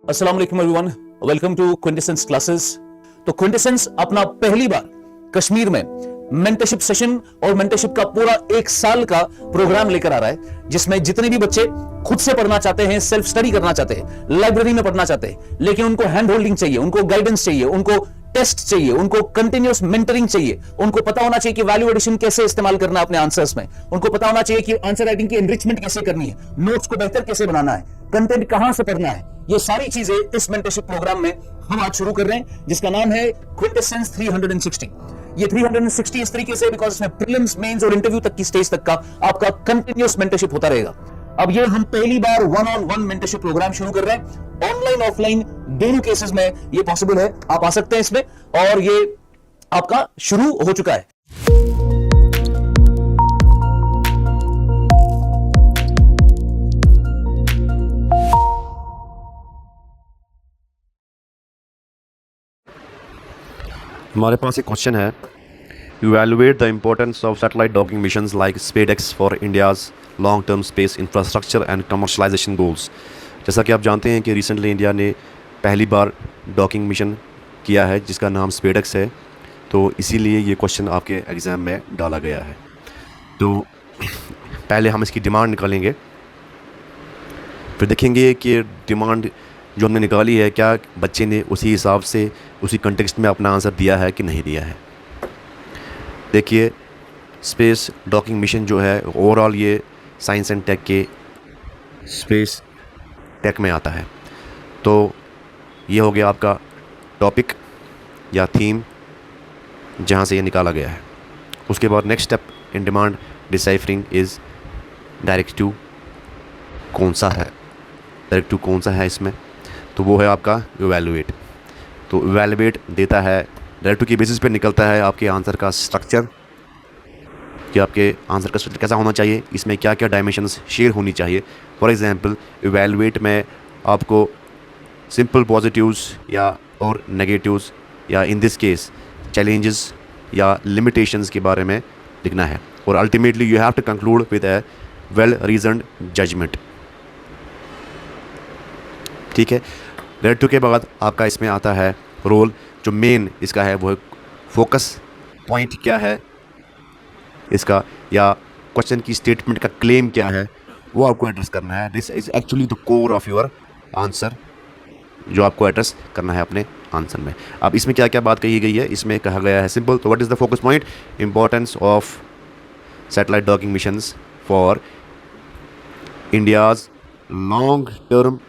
अस्सलाम वालेकुम everyone, welcome to क्विंटेसेंस classes. तो क्विंटेसेंस अपना पहली बार कश्मीर में मेंटरशिप सेशन और मेंटरशिप का पूरा 1 साल का प्रोग्राम लेकर आ रहा है, जिसमें जितने भी बच्चे खुद से पढ़ना चाहते हैं, सेल्फ स्टडी करना चाहते हैं, लाइब्रेरी में पढ़ना चाहते हैं, लेकिन उनको हैंड होल्डिंग चाहिए, उनको गाइडेंस चाहिए, उनको टेस्ट चाहिए, उनको कंटिन्यूअस मेंटरिंग चाहिए, उनको पता होना चाहिए कि वैल्यू एडिशन कैसे इस्तेमाल करना है अपने आंसर्स में, उनको पता होना चाहिए कि आंसर राइटिंग की एनरिचमेंट कैसे करनी है, नोट्स को बेहतर कैसे बनाना है, कंटेंट कहां से पढ़ना है। ये सारी चीजें इस मेंटरशिप प्रोग्राम में हम आज शुरू कर रहे हैं, जिसका नाम है क्विंटेसेंस 360। ये 360 इस तरीके से बिकॉज इसमें प्रीलिम्स, मेंस और इंटरव्यू तक की स्टेज तक का आपका कंटिन्यूअस मेंटरशिप होता रहेगा। अब ये हम पहली बार 1-on-1 मेंटरशिप प्रोग्राम शुरू कर रहे हैं। ऑनलाइन ऑफलाइन दोनों केसेस में ये पॉसिबल है, आप आ सकते हैं इसमें, और ये आपका शुरू हो चुका है। हमारे पास एक क्वेश्चन है, evaluate the importance of satellite docking missions like SpaceX for India's long term space infrastructure and commercialisation goals. जैसा कि आप जानते हैं कि रिसेंटली इंडिया ने पहली बार डॉकिंग मिशन किया है जिसका नाम स्पेसएक्स है, तो इसीलिए ये क्वेश्चन आपके एग्ज़ाम में डाला गया है। तो पहले हम इसकी डिमांड निकालेंगे, फिर देखेंगे कि डिमांड जो हमने निकाली है क्या बच्चे ने उसी हिसाब से उसी कंटेक्स्ट में अपना आंसर दिया है कि नहीं दिया है। देखिए, स्पेस डॉकिंग मिशन जो है ओवरऑल ये साइंस एंड टेक के स्पेस टेक में आता है। तो ये हो गया आपका टॉपिक या थीम जहाँ से ये निकाला गया है। उसके बाद next step in demand deciphering is directive कौन सा है, डायरेक्टिव कौन सा है इसमें, तो वो है आपका इवैल्यूएट। तो इवैल्यूएट देता है, डायरेक्टिव की बेसिस पे निकलता है आपके आंसर का स्ट्रक्चर, कि आपके आंसर का स्ट्रक्चर कैसा होना चाहिए, इसमें क्या क्या डायमेंशंस शेयर होनी चाहिए। फॉर एग्जांपल इवैल्यूएट में आपको सिंपल पॉजिटिव्स या और नेगेटिव्स या इन दिस केस चैलेंजेस या लिमिटेशंस के बारे में लिखना है, और ultimately you have to conclude with a well reasoned judgement. ठीक है, डायरेक्टिव के बाद आपका इसमें आता है रोल, जो मेन इसका है वो है फोकस पॉइंट क्या है इसका, या क्वेश्चन की स्टेटमेंट का क्लेम क्या है, वो आपको एड्रेस करना है। This is actually the core of your answer, जो आपको एड्रेस करना है अपने आंसर में। अब इसमें क्या क्या बात कही गई है, इसमें कहा गया है सिंपल, तो what is the focus point, importance of satellite docking missions for India's long term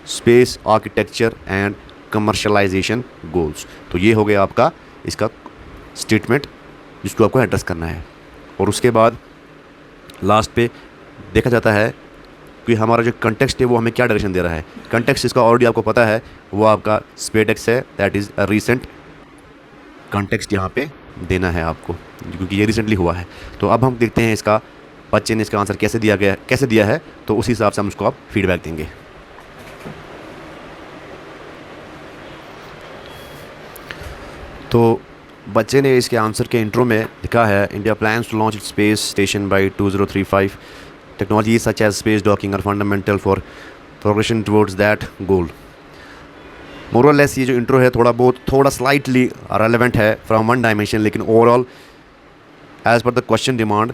space architecture and commercialisation goals. तो ये हो गया आपका इसका स्टेटमेंट जिसको आपको एड्रेस करना है। और उसके बाद लास्ट पे देखा जाता है कि हमारा जो कंटेक्स्ट है वो हमें क्या डायरेक्शन दे रहा है। कंटेक्स्ट इसका ऑलरेडी आपको पता है, वो आपका स्पेसएक्स है, that is a recent context यहाँ पे देना है आपको, क्योंकि ये रिसेंटली हुआ है। तो अब हम देखते हैं इसका बच्चे ने इसका आंसर कैसे दिया है, तो उसी हिसाब से हम उसको आप फीडबैक देंगे। तो बच्चे ने इसके आंसर के इंट्रो में लिखा है, India plans to launch its space station by 2035। Technology such as space docking are fundamental for progression towards that goal. More और लेस ये जो इंट्रो है थोड़ा स्लाइटली रेलेवेंट है फ्रॉम वन डायमेंशन, लेकिन overall as per the question demand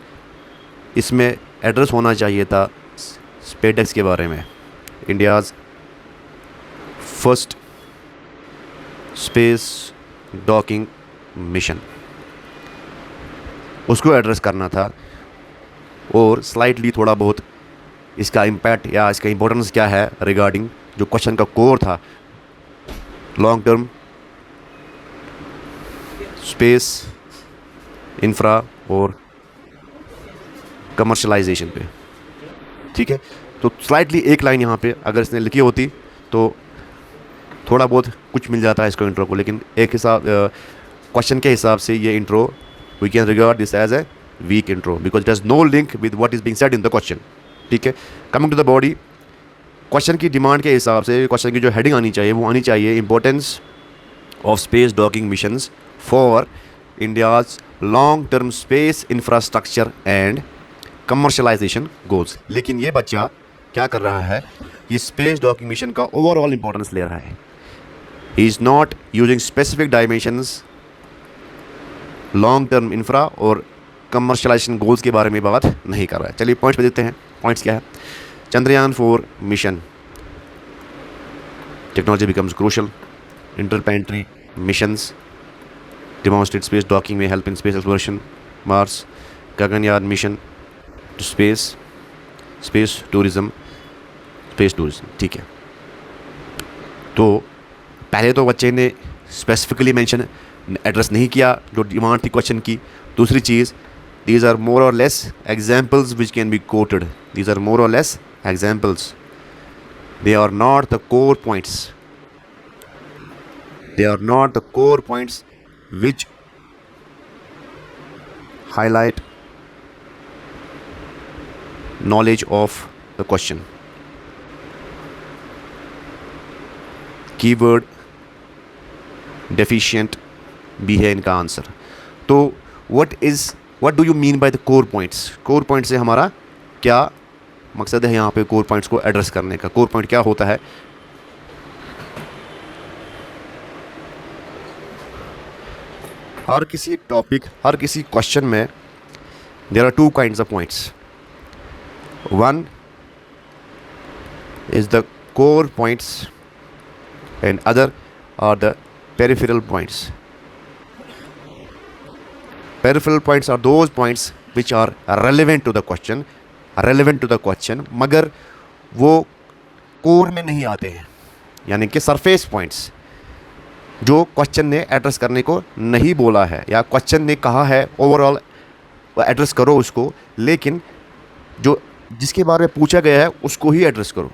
इसमें address होना चाहिए था स्पेसएक्स के बारे में, India's first space docking mission, उसको एड्रेस करना था। और स्लाइटली थोड़ा बहुत इसका इम्पैक्ट या इसका इम्पोर्टेंस क्या है रिगार्डिंग जो क्वेश्चन का कोर था, लॉन्ग टर्म स्पेस इंफ्रा और कमर्शलाइजेशन पे। ठीक है, तो स्लाइटली एक लाइन यहाँ पे अगर इसने लिखी होती तो थोड़ा बहुत कुछ मिल जाता है इसको इंट्रो को, लेकिन एक हिसाब क्वेश्चन के हिसाब से ये intro we can regard this as a weak intro because it has no link with what is being said in the question. ठीक है, coming to the body, question की डिमांड के हिसाब से क्वेश्चन की जो हेडिंग आनी चाहिए वो आनी चाहिए importance of space docking missions for India's long term space infrastructure and commercialisation goals. लेकिन ये बच्चा क्या कर रहा है, ये स्पेस डॉकिंग मिशन का ओवरऑल इंपॉर्टेंस ले रहा है. He is not using specific dimensions, long term infra और कमर्शलाइजेशन गोल्स के बारे में बात नहीं कर रहा है. चलिए पॉइंट्स पे देखते हैं. पॉइंट्स क्या है? Chandrayaan 4 mission, technology becomes crucial. Interplanetary missions demonstrate space docking may help in space exploration. Mars, Gaganyaan mission to space tourism. ठीक है. तो पहले तो बच्चे ने स्पेसिफिकली मेंशन एड्रेस नहीं किया जो डिमांड थी क्वेश्चन की. दूसरी चीज़, these are more or less examples which can be quoted. These are more or less examples. They are not the core points. They are not the core points which highlight knowledge of the question. Keyword deficient भी है इनका answer. तो what do you mean by the core points? core points से हमारा क्या मकसद है यहाँ पे core points को एड्रेस करने का? core point क्या होता है? हर किसी टॉपिक, हर किसी क्वेश्चन में there are 2 kinds of points. One is the core points and other are the peripheral points. Peripheral points are those points which are relevant to the question, मगर वो core में नहीं आते हैं, यानी कि सरफेस पॉइंट्स जो क्वेश्चन ने एड्रेस करने को नहीं बोला है, या क्वेश्चन ने कहा है ओवरऑल एड्रेस करो उसको, लेकिन जो जिसके बारे में पूछा गया है उसको ही एड्रेस करो.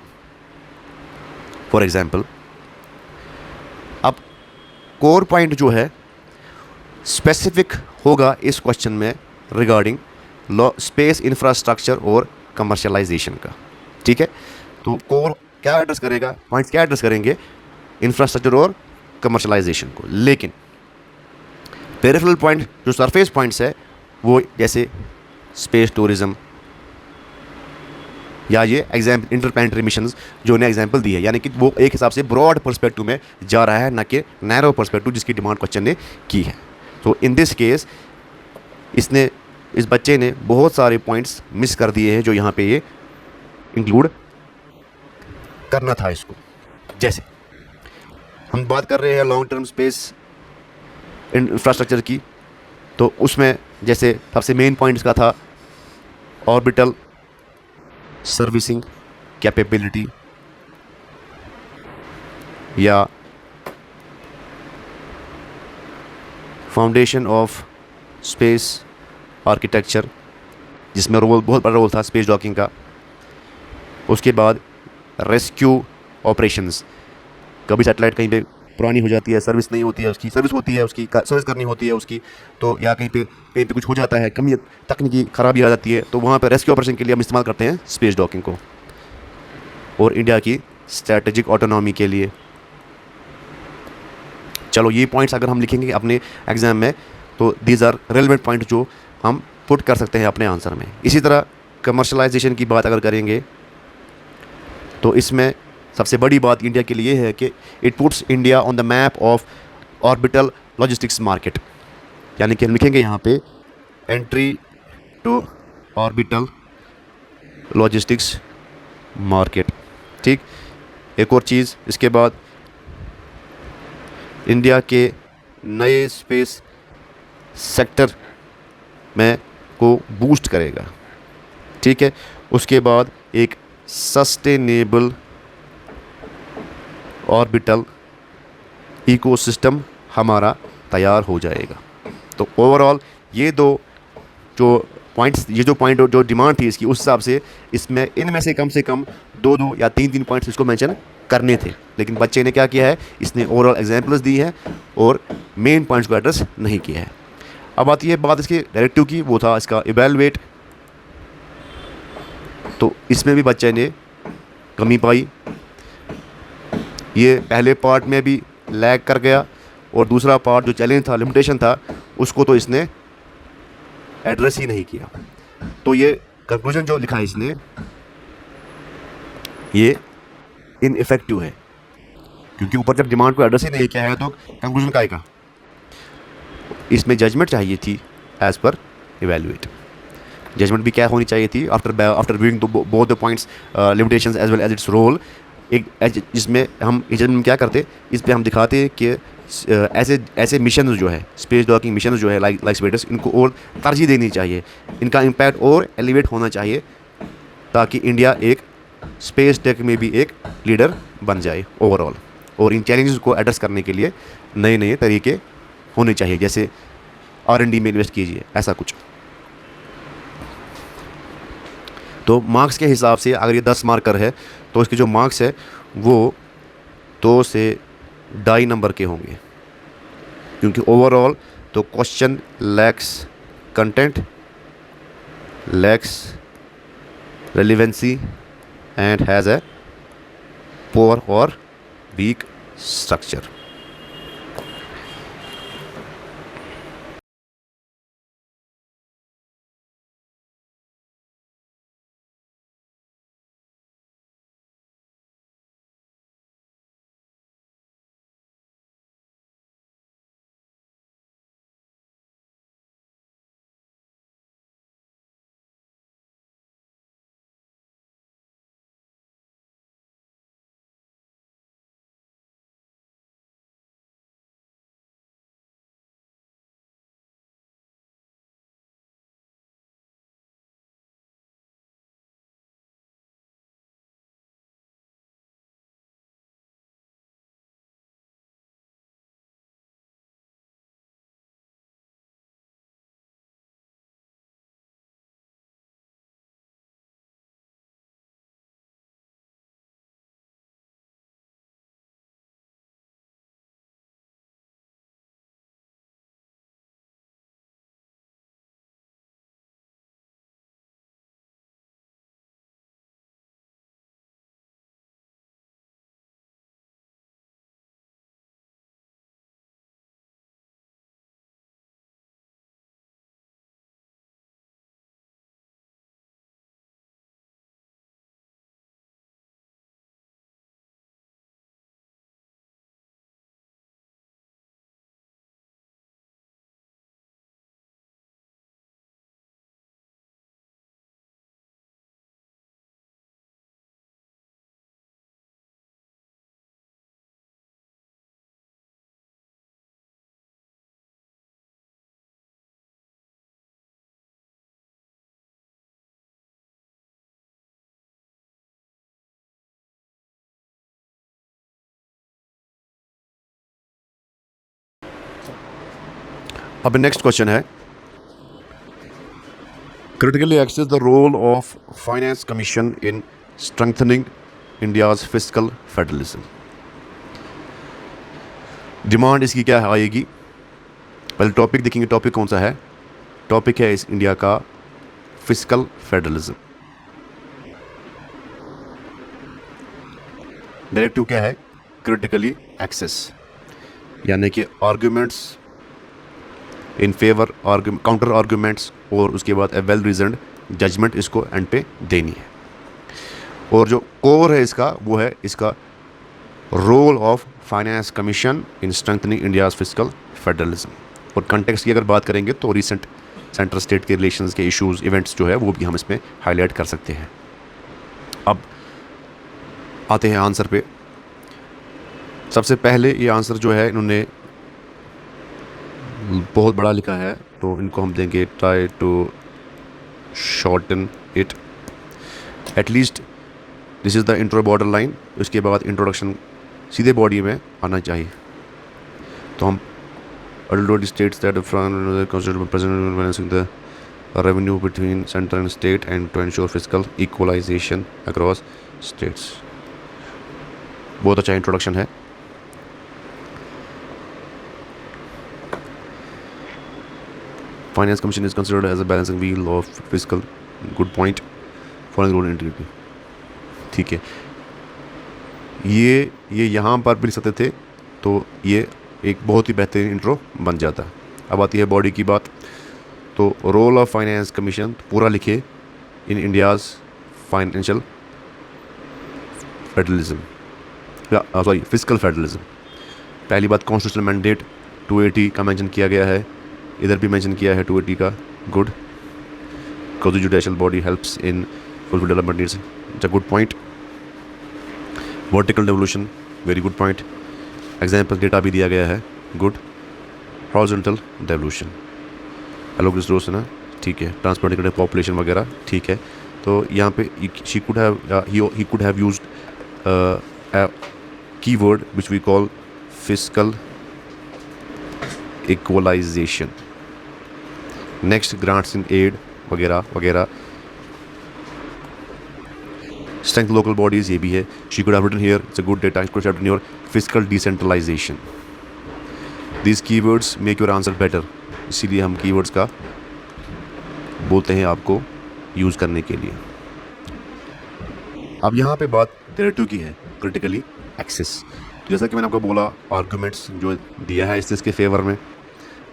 फॉर एग्जांपल, अब कोर पॉइंट जो है स्पेसिफिक होगा इस क्वेश्चन में रिगार्डिंग स्पेस इंफ्रास्ट्रक्चर और कमर्शलाइजेशन का. ठीक है, तो कोर क्या एड्रेस करेगा, पॉइंट्स क्या एड्रेस करेंगे? इंफ्रास्ट्रक्चर और कमर्शलाइजेशन को. लेकिन पेरिफेरल पॉइंट जो सरफेस पॉइंट्स है वो जैसे स्पेस टूरिज्म या ये एग्जाम्पल इंटरप्लैनेटरी मिशंस जो उन्हें एग्जाम्पल दी है, यानी कि वो एक हिसाब से ब्रॉड पर्सपेक्टिव में जा रहा है, ना कि नैरो पर्सपेक्टिव जिसकी डिमांड क्वेश्चन ने की है. तो इन दिस केस इस बच्चे ने बहुत सारे पॉइंट्स मिस कर दिए हैं जो यहाँ पे ये इंक्लूड करना था इसको. जैसे हम बात कर रहे हैं लॉन्ग टर्म स्पेस इंफ्रास्ट्रक्चर की, तो उसमें जैसे सबसे मेन पॉइंट्स का था ऑर्बिटल सर्विसिंग कैपेबिलिटी या फाउंडेशन ऑफ स्पेस आर्किटेक्चर, जिसमें रोल बहुत बड़ा रोल था स्पेस डॉकिंग का. उसके बाद रेस्क्यू ऑपरेशंस, कभी सैटेलाइट कहीं पे पुरानी हो जाती है, सर्विस नहीं होती है, उसकी सर्विस होती है, उसकी सर्विस करनी होती है उसकी, तो या कहीं पे कुछ हो जाता है, कमी तकनीकी खराबी आ जाती है, तो वहाँ पे रेस्क्यू ऑपरेशन के लिए हम इस्तेमाल करते हैं स्पेस डॉकिंग को. और इंडिया की स्ट्रैटेजिक ऑटोनॉमी के लिए. चलो ये पॉइंट्स अगर हम लिखेंगे अपने एग्जाम में तो दीज आर रेलेवेंट पॉइंट जो हम पुट कर सकते हैं अपने आंसर में. इसी तरह कमर्शलाइजेशन की बात अगर करेंगे तो इसमें सबसे बड़ी बात इंडिया के लिए है कि it puts India on the map of orbital logistics market, यानी कि हम लिखेंगे यहाँ पे entry to orbital logistics market. ठीक, एक और चीज़ इसके बाद इंडिया के नए स्पेस सेक्टर में को बूस्ट करेगा. ठीक है, उसके बाद एक सस्टेनेबल ऑर्बिटल इकोसिस्टम हमारा तैयार हो जाएगा. तो ओवरऑल ये दो जो पॉइंट्स, ये जो पॉइंट जो डिमांड थी इसकी, उस हिसाब से इसमें इनमें से कम 2 या 3 पॉइंट्स इसको मेंशन करने थे, लेकिन बच्चे ने क्या किया है, इसने ओवरऑल एग्जाम्पल्स दी है और मेन पॉइंट्स को एड्रेस नहीं किया है. अब आती है बात इसके डायरेक्टिव की, वो था इसका इवैल्यूएट. तो इसमें भी बच्चे ने कमी पाई, ये पहले पार्ट में भी लैग कर गया, और दूसरा पार्ट जो चैलेंज था, लिमिटेशन था, उसको तो इसने एड्रेस ही नहीं किया. तो ये कंक्लूजन जो लिखा है इसने, ये इनइफेक्टिव है, क्योंकि ऊपर जब डिमांड को एड्रेस ही नहीं किया है तो कंक्लूजन का आएगा। इसमें जजमेंट चाहिए थी एज पर इवेल्युएट। जजमेंट भी क्या होनी चाहिए थी after viewing both the points, limitations as well as its role. एक जिसमें हम जजमेंट क्या करते, इस पर हम दिखाते कि ऐसे मिशन जो है, स्पेस डॉकिंग मिशन जो है लाइक स्पेस, इनको और तरजीह देनी चाहिए, इनका इम्पैक्ट और एलिवेट होना चाहिए, ताकि इंडिया एक स्पेस टेक में भी एक लीडर बन जाए ओवरऑल। और इन चैलेंजेस को एड्रेस करने के लिए नए नए तरीके होने चाहिए, जैसे R&D में इन्वेस्ट कीजिए, ऐसा कुछ। तो मार्क्स के हिसाब से अगर ये 10 मार्कर है तो इसके जो मार्क्स है वो 2 से 2.5 नंबर के होंगे, क्योंकि ओवरऑल तो question lakhs content, lakhs relevancy and has a poor और वीक स्ट्रक्चर। अब नेक्स्ट क्वेश्चन है, critically access the role of finance commission in strengthening India's fiscal federalism। Demand इसकी क्या आएगी, पहले टॉपिक देखेंगे, टॉपिक कौन सा है, टॉपिक है इस इंडिया का फिस्कल फेडरलिज्म। डायरेक्टिव क्या है, क्रिटिकली एक्सेस, यानी कि arguments in favour, counter arguments, और उसके बाद ए वेल रीजन्ड जजमेंट इसको एंड पे देनी है। और जो कोर है इसका वो है इसका role of finance commission in strengthening India's fiscal federalism. और कंटेक्स्ट की अगर बात करेंगे तो रिसेंट सेंट्रल स्टेट के रिलेशंस के इश्यूज, इवेंट्स जो है वो भी हम इसमें हाईलाइट कर सकते हैं। अब आते हैं आंसर पे। सबसे पहले ये आंसर जो है इन्होंने बहुत बड़ा लिखा है, तो इनको हम देंगे try to shorten it, at least this is the intro border line. उसके बाद इंट्रोडक्शन सीधे बॉडी में आना चाहिए। तो हम although it states that the president balancing the revenue between center and state and to ensure fiscal equalization across states। बहुत अच्छा इंट्रोडक्शन है। Finance Commission is considered as a balancing wheel of fiscal, good point, following rule integrity। ठीक है, ये यहाँ पर भी लिख सकते थे, तो ये एक बहुत ही बेहतरीन इंट्रो बन जाता। अब आती है बॉडी की बात, तो रोल ऑफ फाइनेंस कमीशन पूरा लिखे इन India's financial federalism. Sorry physical federalism. पहली बात कॉन्स्टिट्यूशनल मैंडेट 280 का मेंशन किया गया है, इधर भी मेंशन किया है 280 का। Good, because the judicial body helps in fulfil development needs, it's a good point. Vertical devolution, very good point. Example data भी दिया गया है, गुड। हॉरिजॉन्टल डेवोल्यूशन, एलोग रिसोर्स है ना, ठीक है। ट्रांसपोर्टेड पॉपुलेशन वगैरह, ठीक है। तो यहाँ पे he could have used a keyword which we call fiscal equalization. Next, grants in aid वगैरह वगैरह। Strength local bodies, ये भी है। She could have written here, it's a good data, she could have written here fiscal decentralization. These keywords make your answer better. इसीलिए हम keywords का बोलते हैं आपको यूज़ करने के लिए। अब यहाँ पे बात टेरेटो की है, क्रिटिकली एक्सेस। जैसा कि मैंने आपको बोला, आर्गूमेंट्स जो दिया है इसके फेवर में।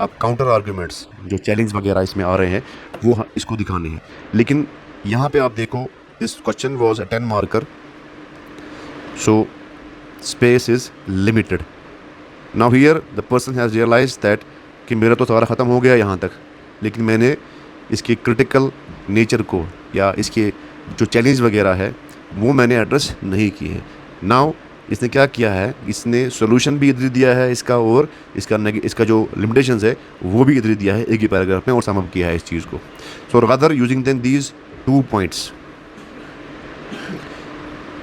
अब काउंटर आर्गूमेंट्स जो चैलेंज वगैरह इसमें आ रहे हैं वो इसको दिखाने हैं। लेकिन यहाँ पे आप देखो, this question was a 10 marker, so space is limited. Now here the person has realise that कि मेरा तो सारा ख़त्म हो गया यहाँ तक, लेकिन मैंने इसके क्रिटिकल नेचर को या इसके जो चैलेंज वगैरह है वो मैंने एड्रेस नहीं किए हैं। नाउ इसने क्या किया है, इसने सोल्यूशन भी इधर दिया है इसका, और इसका जो लिमिटेशंस है वो भी इधर दिया है एक ही पैराग्राफ में, और सम अप किया है इस चीज़ को। So rather using than these 2 points,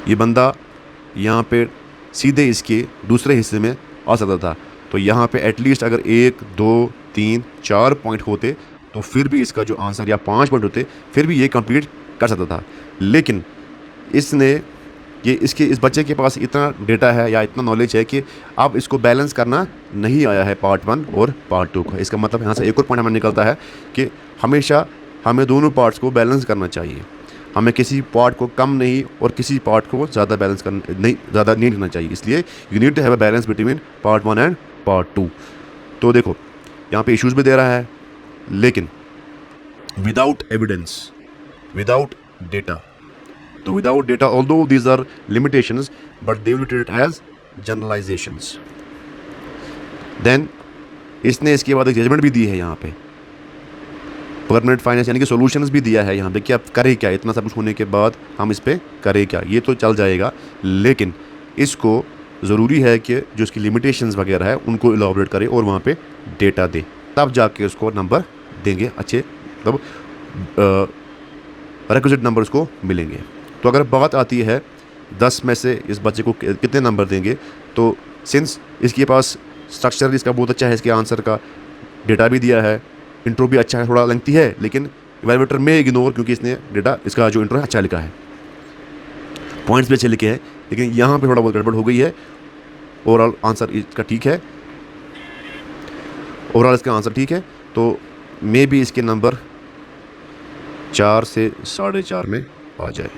ये बंदा यहाँ पे सीधे इसके दूसरे हिस्से में आ सकता था। तो यहाँ पे एटलीस्ट अगर 1, 2, 3, 4 पॉइंट होते तो फिर भी इसका जो आंसर, या 5 पॉइंट होते फिर भी ये कंप्लीट कर सकता था। लेकिन इसने इस बच्चे के पास इतना डेटा है या इतना नॉलेज है कि अब इसको बैलेंस करना नहीं आया है पार्ट 1 और पार्ट 2 का। इसका मतलब यहाँ से एक और पॉइंट हमें निकलता है कि हमेशा हमें दोनों पार्ट्स को बैलेंस करना चाहिए। हमें किसी पार्ट को कम नहीं और किसी पार्ट को ज़्यादा बैलेंस करना नहीं रखना चाहिए। इसलिए you need to have a balance between part 1 and part 2। तो देखो यहाँ पे इश्यूज़ भी दे रहा है, लेकिन विदाउट एविडेंस, विदाउट डेटा। तो without data, although these are limitations, but they will treat as generalisations. Then इसने इसके बाद एक जजमेंट भी दी है यहाँ पे, परमानेंट फाइनेंस यानी कि सॉल्यूशंस भी दिया है यहाँ पे कि आप करें क्या, इतना सब कुछ होने के बाद हम इस पर करें क्या। ये तो चल जाएगा, लेकिन इसको ज़रूरी है कि जो इसकी लिमिटेशंस वगैरह है उनको इलाबोरेट करे और वहाँ पे डेटा दे, तब जाके उसको नंबर देंगे अच्छे, तब रिक्विजिट नंबर उसको मिलेंगे। तो अगर बात आती है 10 में से इस बच्चे को कितने नंबर देंगे, तो सिंस इसके पास स्ट्रक्चर इसका बहुत अच्छा है, इसके आंसर का डेटा भी दिया है, इंट्रो भी अच्छा है, थोड़ा लेंथी है, लेकिन इवैल्यूएटर में इग्नोर, क्योंकि इसने डेटा इसका जो इंट्रो है अच्छा लिखा है, पॉइंट्स भी अच्छे लिखे हैं, लेकिन यहाँ पे थोड़ा बहुत गड़बड़ हो गई है। ओवरऑल आंसर इसका ठीक है, ओवरऑल इसका आंसर ठीक है। तो मे भी इसके नंबर 4 से 4.5 में आ जाए।